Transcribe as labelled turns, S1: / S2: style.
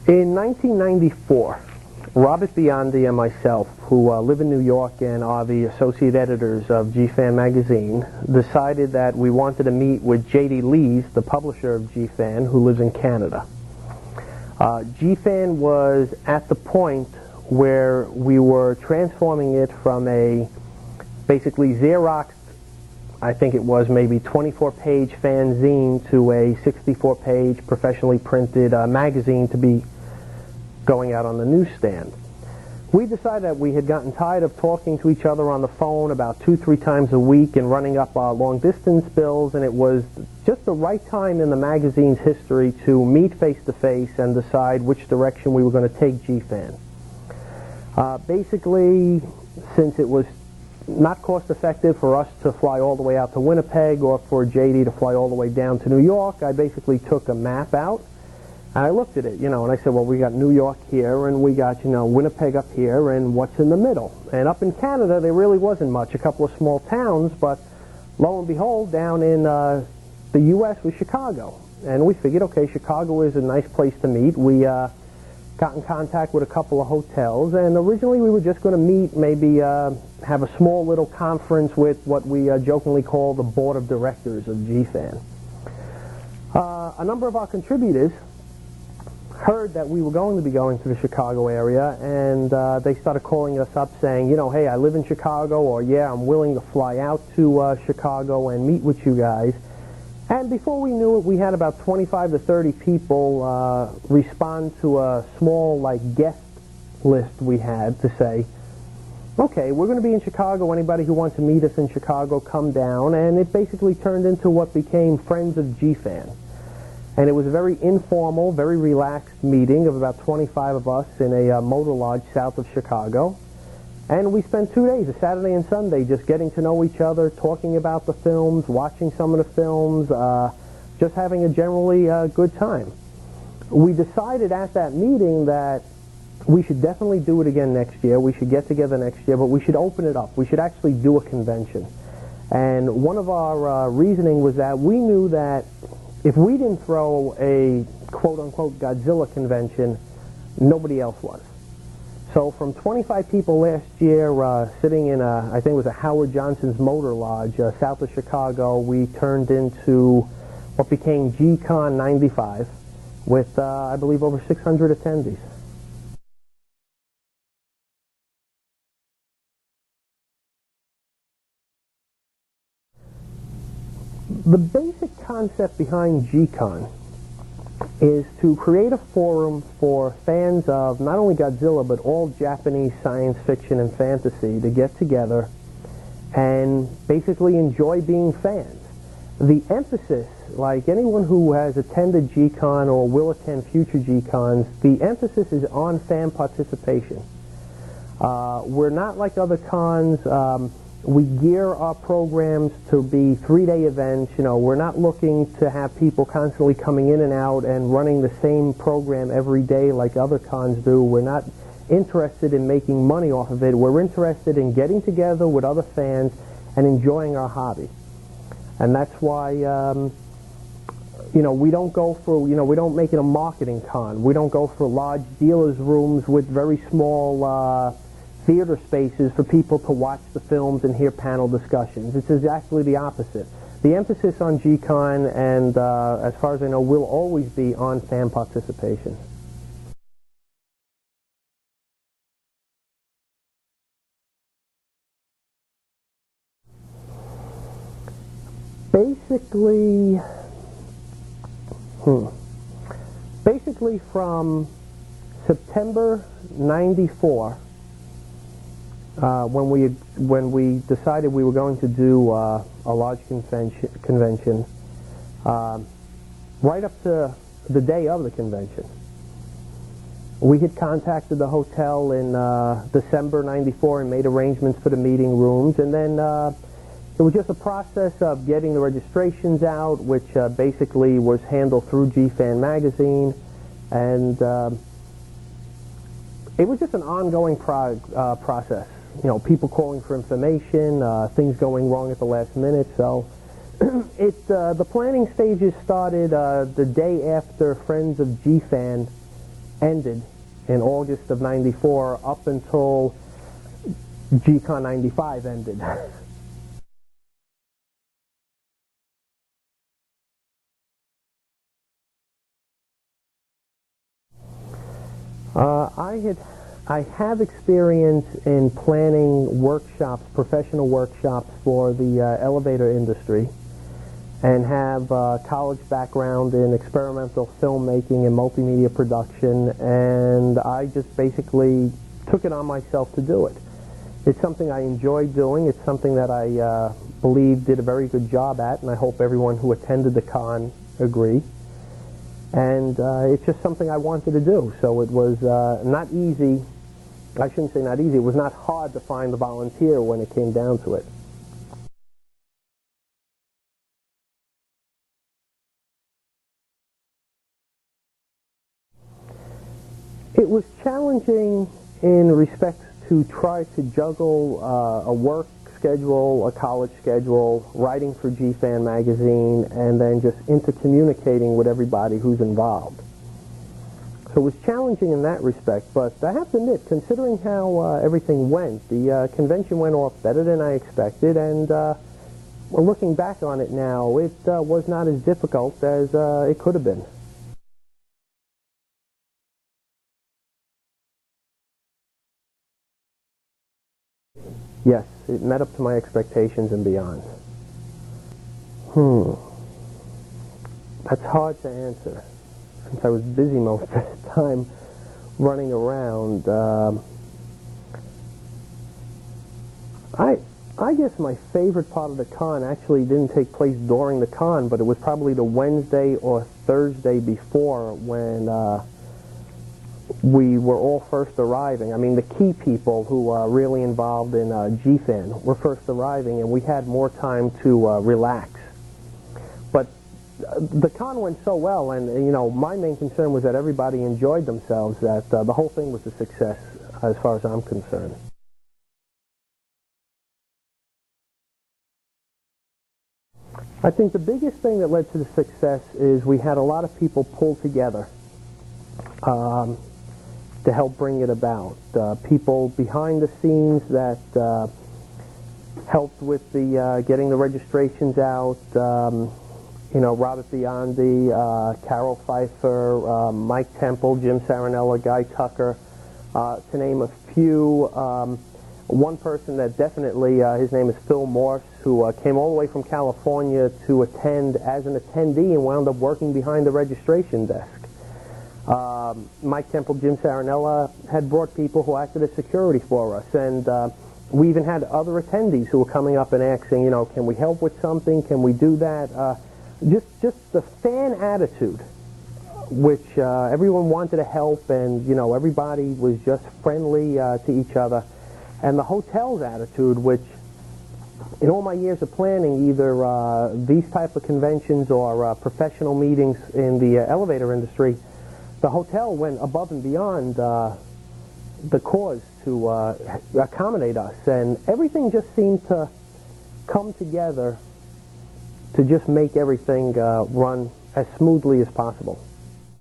S1: In 1994, Robert Biondi and myself, who live in New York and are the associate editors of G-Fan magazine, decided that we wanted to meet with J.D. Lees, the publisher of G-Fan, who lives in Canada. G-Fan was at the point where we were transforming it from a basically Xeroxed, I think it was maybe 24-page fanzine, to a 64-page professionally printed magazine to be going out on the newsstand. We decided that we had gotten tired of talking to each other on the phone about 2-3 times a week and running up our long-distance bills, and it was just the right time in the magazine's history to meet face-to-face and decide which direction we were going to take G-Fan. Basically, since it was not cost-effective for us to fly all the way out to Winnipeg or for JD to fly all the way down to New York, I basically took a map out and I looked at it, and I said, well, we got New York here and we got, Winnipeg up here, and what's in the middle? And up in Canada, there really wasn't much, a couple of small towns, but lo and behold, down in the U.S. was Chicago. And we figured, okay, Chicago is a nice place to meet. We got in contact with a couple of hotels, and originally we were just going to meet, maybe have a small little conference with what we jokingly call the board of directors of G-Fan. A number of our contributors heard that we were going to be going to the Chicago area, and they started calling us up saying, hey, I live in Chicago, or yeah, I'm willing to fly out to Chicago and meet with you guys. And before we knew it, we had about 25 to 30 people respond to a small, guest list we had to say, okay, we're going to be in Chicago. Anybody who wants to meet us in Chicago, come down. And it basically turned into what became Friends of G-Fan. And it was a very informal, very relaxed meeting of about 25 of us in a motor lodge south of Chicago. And we spent 2 days, a Saturday and Sunday, just getting to know each other, talking about the films, watching some of the films, just having a generally good time. We decided at that meeting that we should definitely do it again next year. We should get together next year, but we should open it up. We should actually do a convention. And one of our reasoning was that we knew that if we didn't throw a quote-unquote Godzilla convention, nobody else was. So from 25 people last year sitting in I think it was a Howard Johnson's Motor Lodge south of Chicago, we turned into what became G-Con 95 with, I believe, over 600 attendees. The basic concept behind G-Con is to create a forum for fans of not only Godzilla but all Japanese science fiction and fantasy to get together and basically enjoy being fans. The emphasis, like anyone who has attended G-Con or will attend future G-Cons, the emphasis is on fan participation. We're not like other cons. We gear our programs to be 3-day events. We're not looking to have people constantly coming in and out and running the same program every day like other cons do. We're not interested in making money off of it. We're interested in getting together with other fans and enjoying our hobby. And that's why, we don't go for, we don't make it a marketing con. We don't go for large dealers' rooms with very small theater spaces for people to watch the films and hear panel discussions. It's exactly the opposite. The emphasis on G-Con, and as far as I know, will always be on fan participation. Basically from September 94, when we decided we were going to do a large convention, right up to the day of the convention, we had contacted the hotel in December 94 and made arrangements for the meeting rooms, and then it was just a process of getting the registrations out, which basically was handled through G-Fan magazine, and it was just an ongoing process. People calling for information, things going wrong at the last minute. So the planning stages started the day after Friends of G-Fan ended in August of '94 up until G-Con 95 ended. I have experience in planning workshops, professional workshops for the elevator industry, and have college background in experimental filmmaking and multimedia production, and I just basically took it on myself to do it. It's something I enjoy doing. It's something that I believe did a very good job at, and I hope everyone who attended the con agree. And it's just something I wanted to do. So it was not easy. I shouldn't say not easy. It was not hard to find the volunteer when it came down to it. It was challenging in respect to try to juggle a work schedule, a college schedule, writing for G-Fan magazine, and then just intercommunicating with everybody who's involved. So it was challenging in that respect, but I have to admit, considering how everything went, the convention went off better than I expected, and looking back on it now, it was not as difficult as it could have been. Yes, it met up to my expectations and beyond. That's hard to answer, since I was busy most of the time running around. I guess my favorite part of the con actually didn't take place during the con, but it was probably the Wednesday or Thursday before, when we were all first arriving. I mean, the key people who are really involved in G-Fan were first arriving, and we had more time to relax. But the con went so well, and you know, my main concern was that everybody enjoyed themselves, that the whole thing was a success as far as I'm concerned. I think the biggest thing that led to the success is we had a lot of people pull together to help bring it about. People behind the scenes that helped with the getting the registrations out. You know, Robert Biondi, Carol Pfeiffer, Mike Temple, Jim Saranella, Guy Tucker, to name a few. One person that definitely, his name is Phil Morse, who came all the way from California to attend as an attendee and wound up working behind the registration desk. Mike Temple, Jim Saranella had brought people who acted as security for us, and we even had other attendees who were coming up and asking, you know, can we help with something? Can we do that? Just the fan attitude, which everyone wanted to help, and you know, everybody was just friendly to each other. And the hotel's attitude, which in all my years of planning either these type of conventions or professional meetings in the elevator industry, the hotel went above and beyond the cause to accommodate us, and everything just seemed to come together to just make everything run as smoothly as possible.